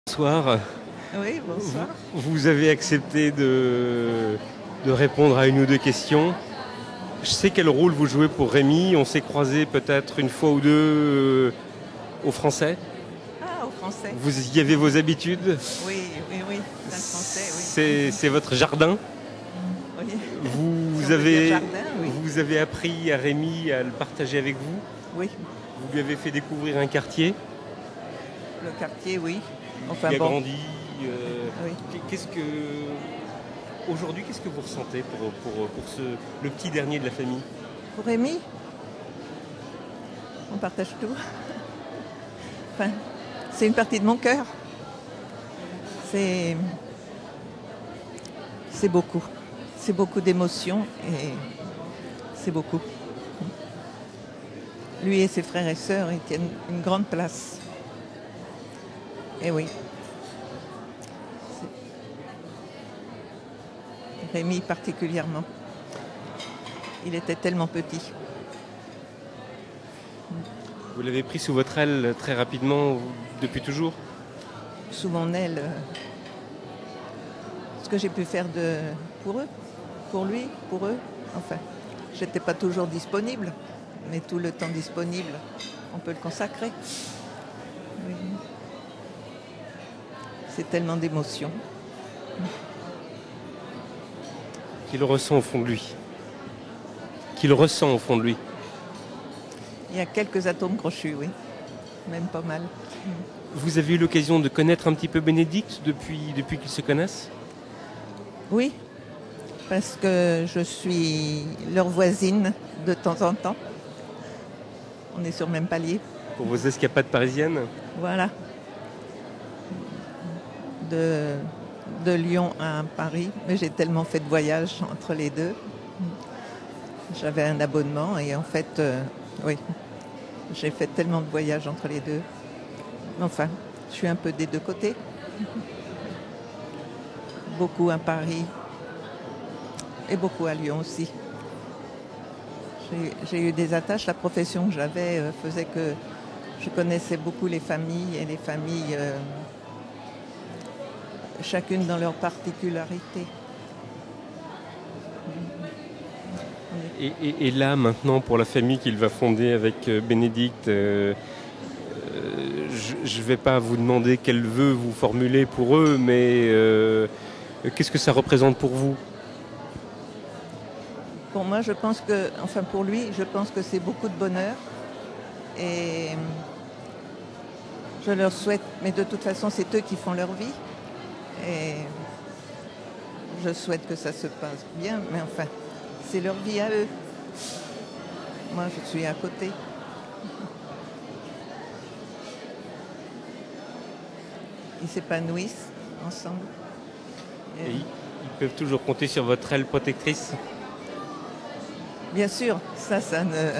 Bonsoir. Oui, bonsoir. Vous avez accepté de répondre à une ou deux questions. Je sais quel rôle vous jouez pour Rémi. On s'est croisés peut-être une fois ou deux au français. Ah, au français. Vous y avez vos habitudes. Oui, oui, oui, c'est un français, C'est votre jardin. oui. Oui. Si Vous on peut dire avez, jardin, oui. vous avez appris à Rémi à le partager avec vous. Oui, Vous lui avez fait découvrir un quartier. le quartier, oui. Enfin Il a bon, grandi. oui. Qu'est-ce que aujourd'hui, qu'est-ce que vous ressentez pour le petit dernier de la famille? Pour Rémi, on partage tout. Enfin, c'est une partie de mon cœur. C'est, c'est beaucoup. C'est beaucoup d'émotions et c'est beaucoup. Lui et ses frères et sœurs, ils tiennent une grande place. Et oui. Rémi particulièrement. Il était tellement petit. Vous l'avez pris sous votre aile très rapidement, depuis toujours? Sous mon aile, ce que j'ai pu faire pour eux, pour lui, pour eux. Enfin, j'étais pas toujours disponible, mais tout le temps disponible, on peut le consacrer. Oui. C'est tellement d'émotions. Qu'il ressent au fond de lui. Qu'il ressent au fond de lui. Il y a quelques atomes crochus, oui, même pas mal. Vous avez eu l'occasion de connaître un petit peu Bénédicte depuis qu'ils se connaissent? Oui, parce que je suis leur voisine de temps en temps. On est sur le même palier. Pour vos escapades parisiennes? Voilà. De Lyon à Paris, mais j'ai tellement fait de voyages entre les deux. J'avais un abonnement et en fait, oui, j'ai fait tellement de voyages entre les deux. Enfin, je suis un peu des deux côtés. Beaucoup à Paris et beaucoup à Lyon aussi. J'ai eu des attaches. La profession que j'avais faisait que je connaissais beaucoup les familles et les familles, chacune dans leur particularité. Et là, maintenant, pour la famille qu'il va fonder avec Bénédicte, je ne vais pas vous demander quel vœu vous formulez pour eux, mais qu'est-ce que ça représente pour vous? Pour moi, je pense que, enfin pour lui, je pense que c'est beaucoup de bonheur. Et je leur souhaite, mais de toute façon, c'est eux qui font leur vie. Et je souhaite que ça se passe bien, mais enfin, c'est leur vie à eux. Moi, je suis à côté. Ils s'épanouissent ensemble. Et ils peuvent toujours compter sur votre aile protectrice? Bien sûr, ça ne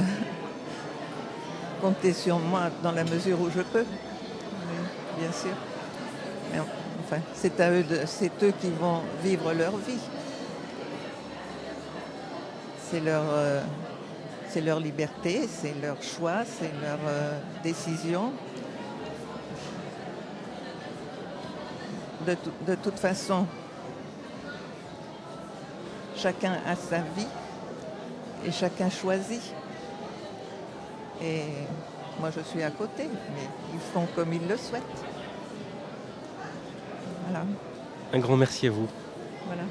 comptez sur moi dans la mesure où je peux. Oui, bien sûr. Mais enfin, c'est à eux c'est eux qui vont vivre leur vie. C'est leur liberté, c'est leur choix, c'est leur décision. De toute façon, chacun a sa vie et chacun choisit. Et moi, je suis à côté, mais ils font comme ils le souhaitent. Voilà. Un grand merci à vous. Voilà.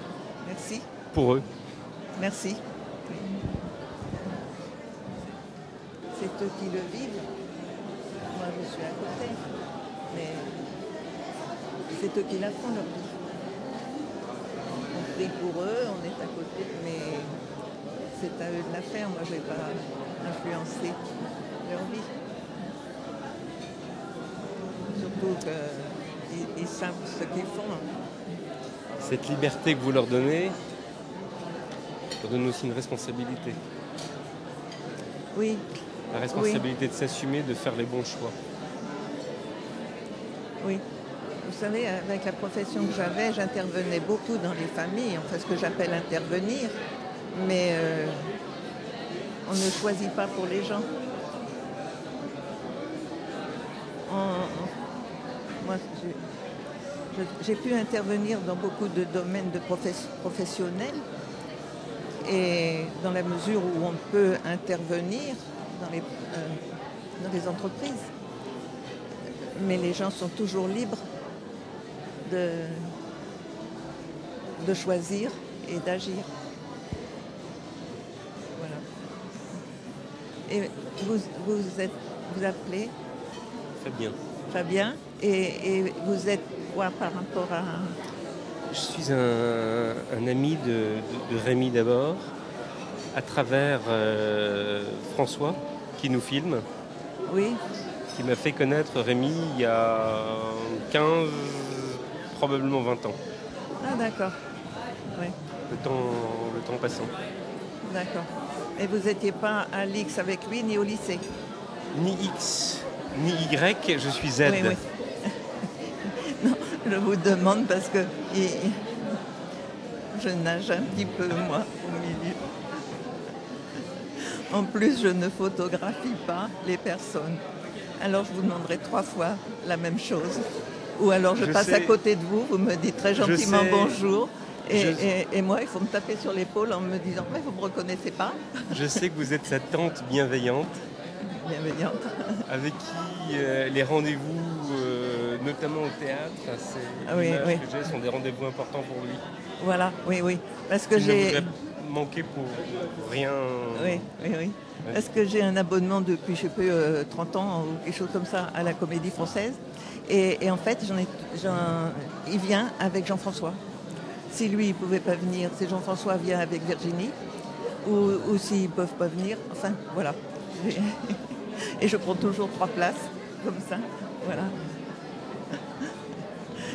Merci. Pour eux. Merci. C'est eux qui le vivent. Moi, je suis à côté. Mais c'est eux qui la font, leur vie. On prie pour eux, on est à côté, mais c'est à eux de la faire. Moi, je ne vais pas influencer leur vie. Surtout qu'ils savent ce qu'ils font. Cette liberté que vous leur donnez, leur donne aussi une responsabilité. Oui. La responsabilité de s'assumer, de faire les bons choix. Oui. Vous savez, avec la profession que j'avais, j'intervenais beaucoup dans les familles, enfin ce que j'appelle intervenir, mais on ne choisit pas pour les gens. Moi, j'ai pu intervenir dans beaucoup de domaines professionnels et dans la mesure où on peut intervenir dans les entreprises. Mais les gens sont toujours libres de choisir et d'agir. Voilà. Et vous appelez Fabien. Fabien, et vous êtes quoi par rapport à... Je suis un ami de Rémi d'abord, à travers François, qui nous filme, Oui, qui m'a fait connaître Rémi il y a 15, probablement 20 ans, ah d'accord, oui, le temps passant. d'accord. Et vous n'étiez pas à l'X avec lui, ni au lycée? Ni X, ni Y, je suis Z. Oui, oui. Non, je vous demande parce que je nage un petit peu, moi, au milieu. En plus, je ne photographie pas les personnes. Alors, je vous demanderai 3 fois la même chose. Ou alors, je passe à côté de vous, vous me dites très gentiment bonjour. Et moi, il faut me taper sur l'épaule en me disant « Mais vous ne me reconnaissez pas ?» Je sais que vous êtes sa tante bienveillante. Bienveillante. Avec qui les rendez-vous, notamment au théâtre, c'est l'image que j'ai, sont des rendez-vous importants pour lui. Voilà, oui, oui. Parce que Il ne voudrait manquer pour rien. Oui, oui, oui. Parce que j'ai un abonnement depuis, je sais plus, 30 ans ou quelque chose comme ça à la Comédie Française. Et en fait, il vient avec Jean-François. Si lui, il ne pouvait pas venir, si Jean-François vient avec Virginie, ou s'ils ne peuvent pas venir, enfin, voilà. Et je prends toujours 3 places, comme ça, voilà.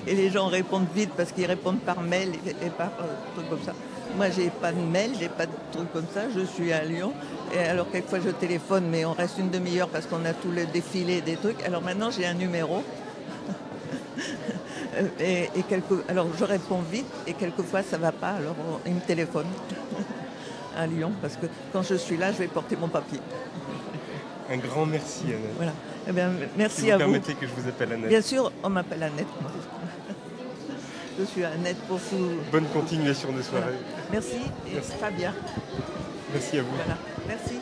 Et les gens répondent vite parce qu'ils répondent par mail et par trucs comme ça. Moi, j'ai pas de mail, j'ai pas de trucs comme ça, je suis à Lyon. Et alors, quelquefois, je téléphone, mais on reste une demi-heure parce qu'on a tout le défilé des trucs. Alors maintenant, j'ai un numéro. Alors, je réponds vite et quelquefois, ça va pas. Alors, ils me téléphonent à Lyon parce que quand je suis là, je vais porter mon papier. Un grand merci, Annette. Voilà. Eh bien, merci si à vous. vous. Permettez que je vous appelle Annette. Bien sûr, on m'appelle Annette. Je suis Annette pour tout. Bonne continuation de soirée. Voilà. Merci et Fabien. Merci à vous. Voilà. Merci.